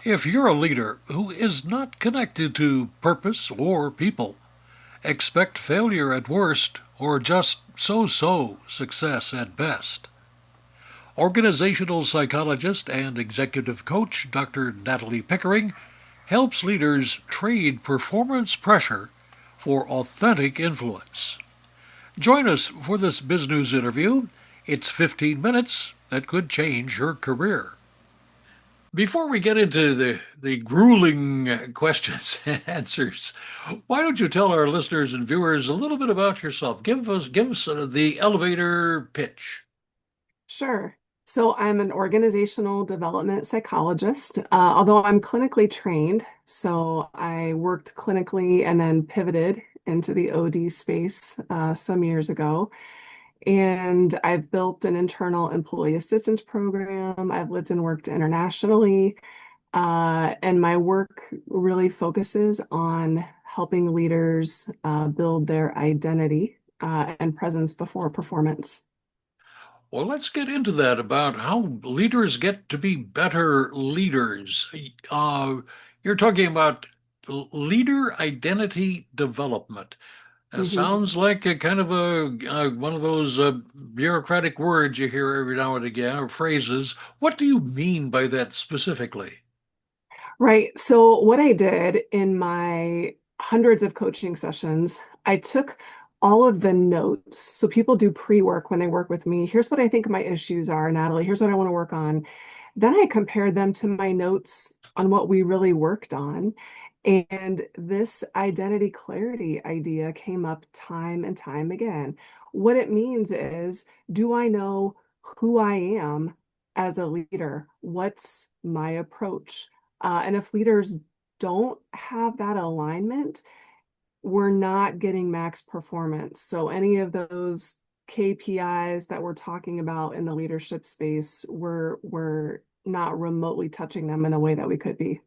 If you're a leader who is not connected to purpose or people, expect failure at worst or just so success at best. Organizational psychologist and executive coach Dr. Natalie Pickering helps leaders trade performance pressure for authentic influence. Join us for this Bizgnus interview. It's 15 minutes that could change your career. Before we get into the grueling questions and answers, why don't you tell our listeners and viewers a little bit about yourself? Give us the elevator pitch. Sure. So I'm an organizational development psychologist, although I'm clinically trained. So I worked clinically and then pivoted into the OD space some years ago. And I've built an internal employee assistance program. I've lived and worked internationally. And my work really focuses on helping leaders build their identity and presence before performance. Well, let's get into that about how leaders get to be better leaders. Uh, you're talking about leader identity development. That Mhm. sounds like a kind of a one of those bureaucratic words you hear every now and again, or phrases. What do you mean by that specifically? Right. So, what I did in my hundreds of coaching sessions, I took all of the notes. So, people do pre-work when they work with me. Here's what I think my issues are, Natalie. Here's what I want to work on. Then I compared them to my notes on what we really worked on. And this identity clarity idea came up time and time again. What it means is, do I know who I am as a leader? What's my approach? And if leaders don't have that alignment, we're not getting max performance. So any of those KPIs that we're talking about in the leadership space, we're not remotely touching them in a way that we could be.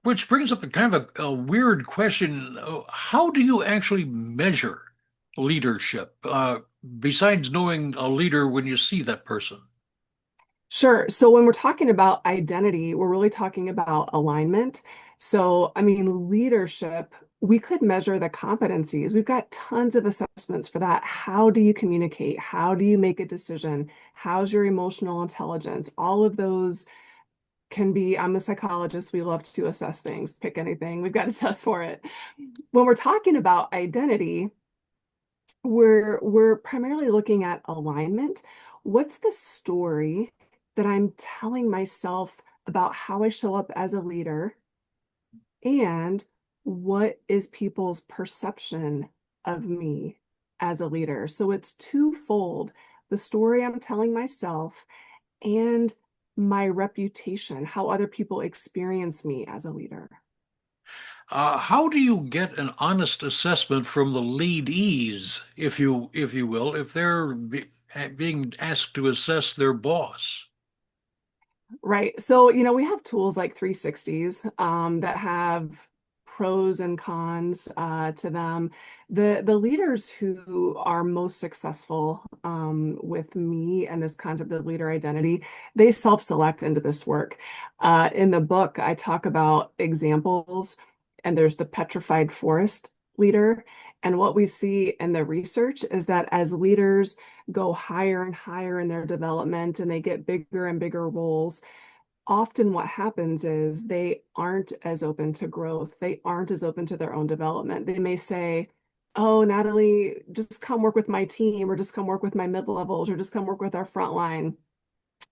Which brings up a kind of a weird question. How do you actually measure leadership, besides knowing a leader when you see that person? Sure. So when we're talking about identity, we're really talking about alignment. So, I mean, leadership, we could measure the competencies. We've got tons of assessments for that. How do you communicate? How do you make a decision? How's your emotional intelligence? All of those can be, I'm a psychologist. We love to assess things, pick anything. We've got a test for it. When we're talking about identity, we're primarily looking at alignment. What's the story that I'm telling myself about how I show up as a leader? And what is people's perception of me as a leader? So it's twofold, the story I'm telling myself and my reputation, how other people experience me as a leader. How do you get an honest assessment from the leadees, if you will, if they're being asked to assess their boss? Right. So, we have tools like 360s that have pros and cons to them. The leaders who are most successful with me and this concept of leader identity, they self-select into this work. In the book, I talk about examples, and there's the petrified forest leader. And what we see in the research is that as leaders go higher and higher in their development and they get bigger and bigger roles, often what happens is they aren't as open to growth. They aren't as open to their own development. They may say, "Oh, Natalie, just come work with my team, or just come work with my mid-levels, or just come work with our frontline."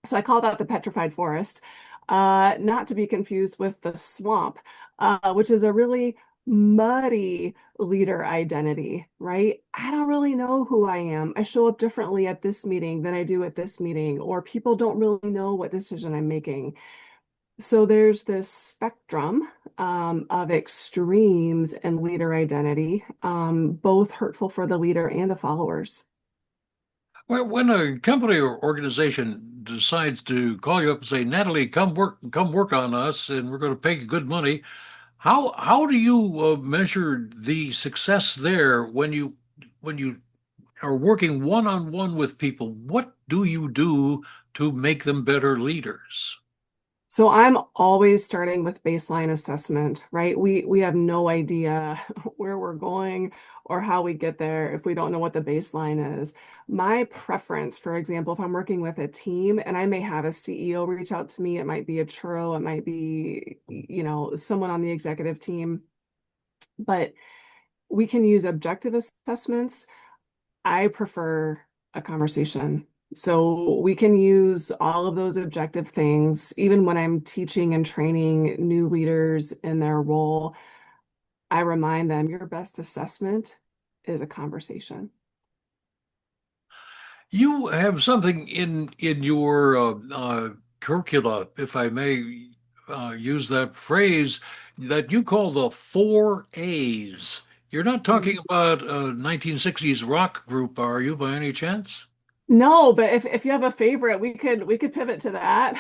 So I call that the petrified forest, not to be confused with the swamp, which is a really muddy leader identity, right? I don't really know who I am. I show up differently at this meeting than I do at this meeting, or people don't really know what decision I'm making. So there's this spectrum of extremes in leader identity, both hurtful for the leader and the followers. When a company or organization decides to call you up and say, Natalie, come work on us, and we're going to pay you good money, how do you measure the success there when you are working one on one with people? What do you do to make them better leaders? So I'm always starting with baseline assessment, right? We have no idea where we're going or how we get there if we don't know what the baseline is. My preference, for example, if I'm working with a team and I may have a CEO reach out to me, it might be a churro, it might be, someone on the executive team, but we can use objective assessments. I prefer a conversation. So we can use all of those objective things, even when I'm teaching and training new leaders in their role. I remind them your best assessment is a conversation. You have something in your curricula, if I may use that phrase, that you call the four A's. You're not talking Mhm. about a 1960s rock group, are you, by any chance? No, but if you have a favorite, we could pivot to that.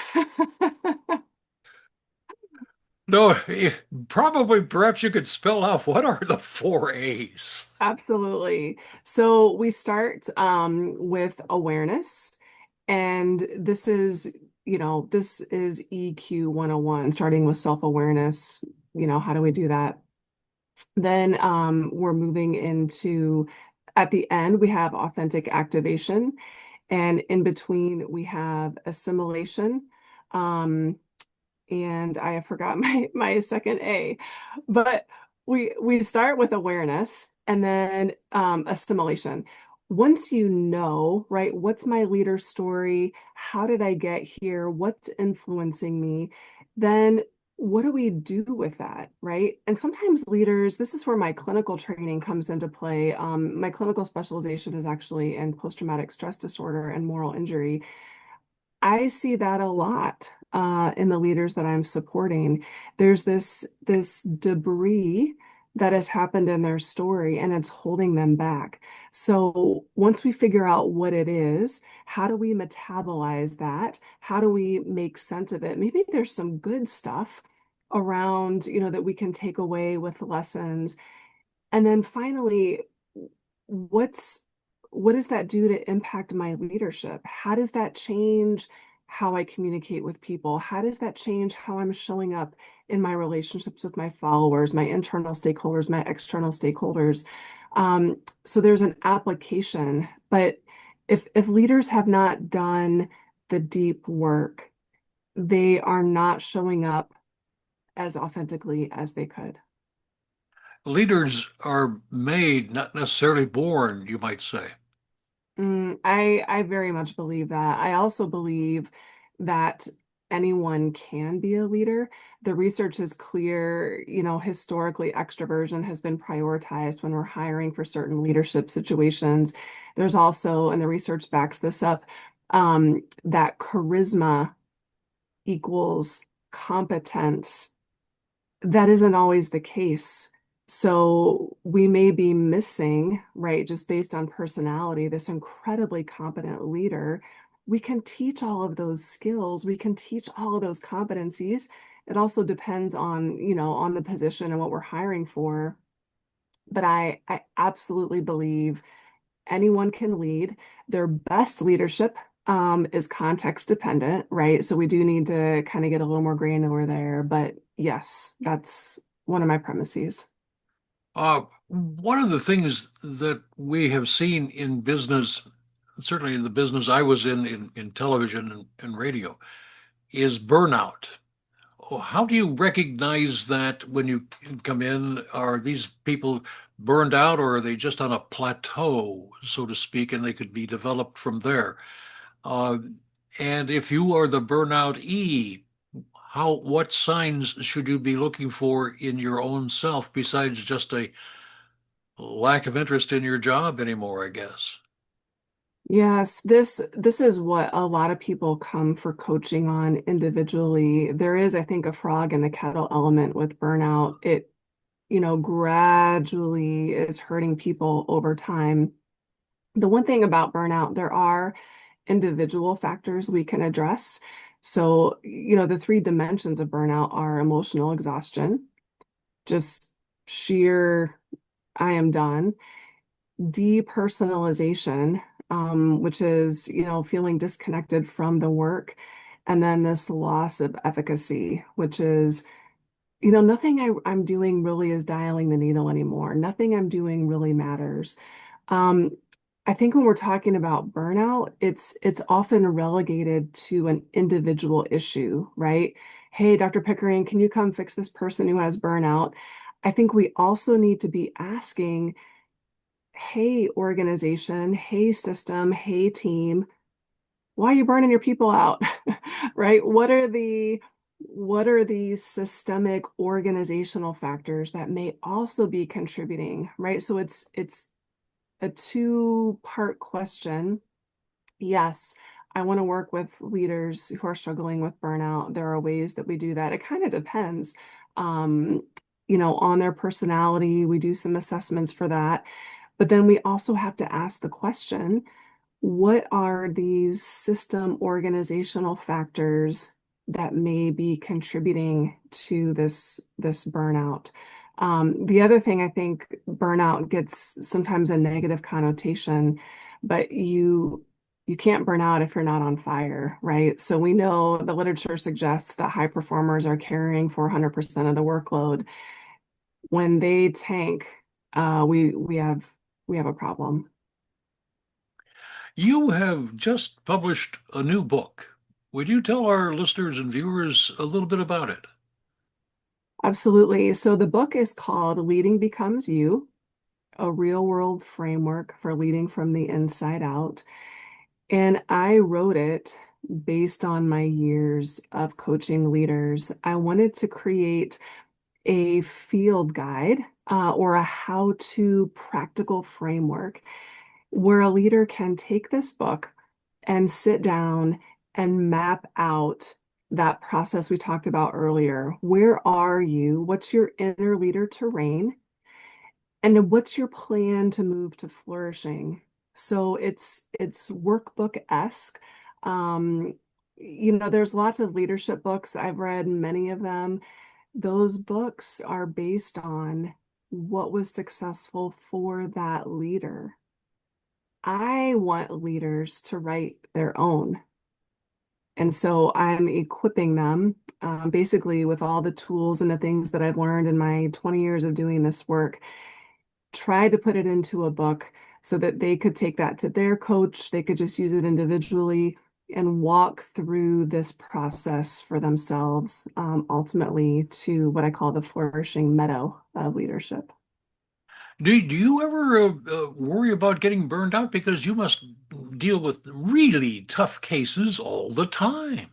No, probably perhaps you could spell out what are the four A's. Absolutely. So we start with awareness, and this is EQ 101, starting with self-awareness. How do we do that? Then we're moving into, at the end, we have authentic activation, and in between, we have assimilation. Um, and I have forgot my second A. But we start with awareness and then assimilation. Once you know, right, what's my leader story? How did I get here? What's influencing me? Then what do we do with that, right? And sometimes leaders, this is where my clinical training comes into play. My clinical specialization is actually in post-traumatic stress disorder and moral injury. I see that a lot in the leaders that I'm supporting. There's this debris that has happened in their story and it's holding them back. So once we figure out what it is, how do we metabolize that? How do we make sense of it? Maybe there's some good stuff around, that we can take away with lessons. And then finally, what's what does that do to impact my leadership? How does that change how I communicate with people? How does that change how I'm showing up in my relationships with my followers, my internal stakeholders, my external stakeholders? So there's an application, but if leaders have not done the deep work, they are not showing up as authentically as they could. Leaders are made, not necessarily born, you might say. I very much believe that. I also believe that anyone can be a leader. The research is clear, historically extroversion has been prioritized when we're hiring for certain leadership situations. There's also, and the research backs this up, that charisma equals competence. That isn't always the case. So we may be missing, right, just based on personality, this incredibly competent leader. We can teach all of those skills. We can teach all of those competencies. It also depends on, on the position and what we're hiring for. But I absolutely believe anyone can lead. Their best leadership is context dependent, right? So we do need to kind of get a little more granular there. But yes, that's one of my premises. One of the things that we have seen in business, certainly in the business I was in television and radio, is burnout. Oh, how do you recognize that when you come in? Are these people burned out or are they just on a plateau, so to speak, and they could be developed from there? Uh, and if you are the burnout E, what signs should you be looking for in your own self besides just a lack of interest in your job anymore, I guess? Yes, this is what a lot of people come for coaching on individually. There is, I think, a frog in the kettle element with burnout. It, gradually is hurting people over time. The one thing about burnout, there are individual factors we can address. So, the three dimensions of burnout are emotional exhaustion, just sheer, I am done, depersonalization, which is, feeling disconnected from the work. and then this loss of efficacy, which is, nothing I'm doing really is dialing the needle anymore. Nothing I'm doing really matters. Um, I think when we're talking about burnout, it's often relegated to an individual issue, right? Hey, Dr. Pickering, can you come fix this person who has burnout? I think we also need to be asking, hey, organization, hey, system, hey, team, why are you burning your people out? Right? What are the systemic organizational factors that may also be contributing, right? So it's a two-part question. Yes, I want to work with leaders who are struggling with burnout. There are ways that we do that. It kind of depends, um, on their personality. We do some assessments for that. But then we also have to ask the question, what are these system organizational factors that may be contributing to this burnout? The other thing, I think burnout gets sometimes a negative connotation, but you can't burn out if you're not on fire, right? So we know the literature suggests that high performers are carrying 400% of the workload. When they tank, we have a problem. You have just published a new book. Would you tell our listeners and viewers a little bit about it? Absolutely. So the book is called Leading Becomes You, a real world framework for leading from the inside out. And I wrote it based on my years of coaching leaders. I wanted to create a field guide or a how-to practical framework where a leader can take this book and sit down and map out that process we talked about earlier. Where are you? What's your inner leader terrain? And then what's your plan to move to flourishing? So it's workbook-esque. Um, there's lots of leadership books. I've read many of them. Those books are based on what was successful for that leader. I want leaders to write their own. And so I'm equipping them basically with all the tools and the things that I've learned in my 20 years of doing this work, try to put it into a book so that they could take that to their coach. They could just use it individually and walk through this process for themselves, ultimately to what I call the flourishing meadow of leadership. Do you ever worry about getting burned out because you must deal with really tough cases all the time?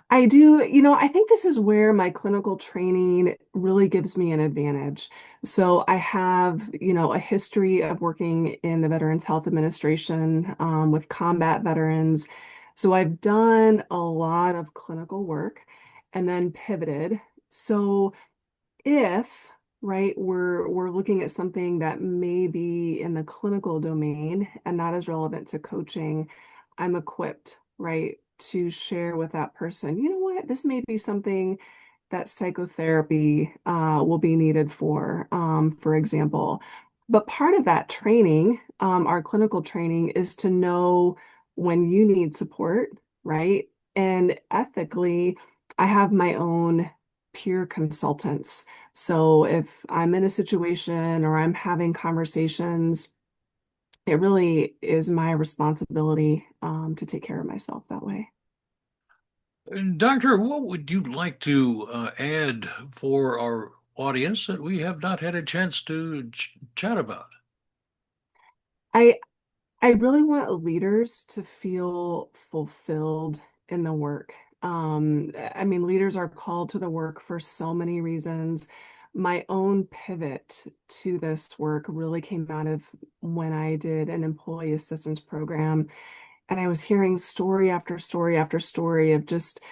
I do, I think this is where my clinical training really gives me an advantage. So I have, a history of working in the Veterans Health Administration with combat veterans. So I've done a lot of clinical work and then pivoted. So if, right, we're looking at something that may be in the clinical domain and not as relevant to coaching, I'm equipped, right, to share with that person, you know what, this may be something that psychotherapy will be needed for example. But part of that training, our clinical training, is to know when you need support, right? And ethically, I have my own peer consultants. So if I'm in a situation or I'm having conversations, it really is my responsibility to take care of myself that way. Doctor, what would you like to add for our audience that we have not had a chance to chat about? I I really want leaders to feel fulfilled in the work. I mean, leaders are called to the work for so many reasons. My own pivot to this work really came out of when I did an employee assistance program, and I was hearing story after story after story of just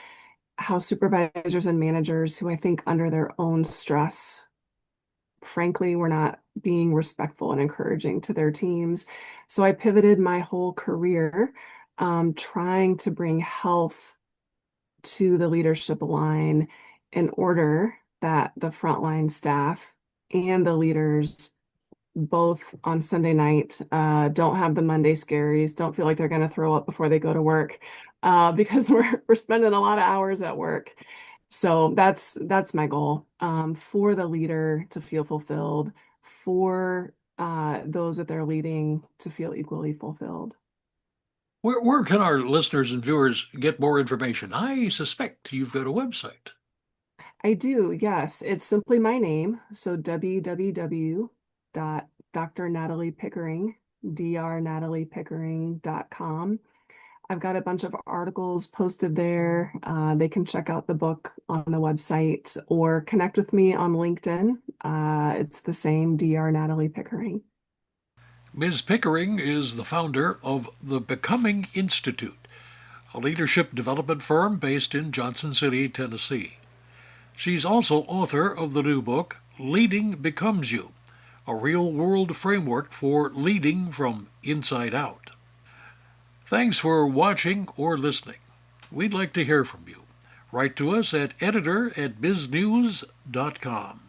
how supervisors and managers who I think under their own stress, frankly, were not being respectful and encouraging to their teams. So I pivoted my whole career trying to bring health to the leadership line in order that the frontline staff and the leaders both on Sunday night don't have the Monday scaries, don't feel like they're going to throw up before they go to work. because we're spending a lot of hours at work. So that's my goal, for the leader to feel fulfilled, for those that they're leading to feel equally fulfilled. Where can our listeners and viewers get more information? I suspect you've got a website. I do, yes. It's simply my name. So www.drnataliepickering, drnataliepickering.com. I've got a bunch of articles posted there. They can check out the book on the website or connect with me on LinkedIn. It's the same, Dr. Natalie Pickering. Ms. Pickering is the founder of the Becoming Institute, a leadership development firm based in Johnson City, Tennessee. She's also author of the new book, Leading Becomes You, a real-world framework for leading from inside out. Thanks for watching or listening. We'd like to hear from you. Write to us at editor@biznews.com.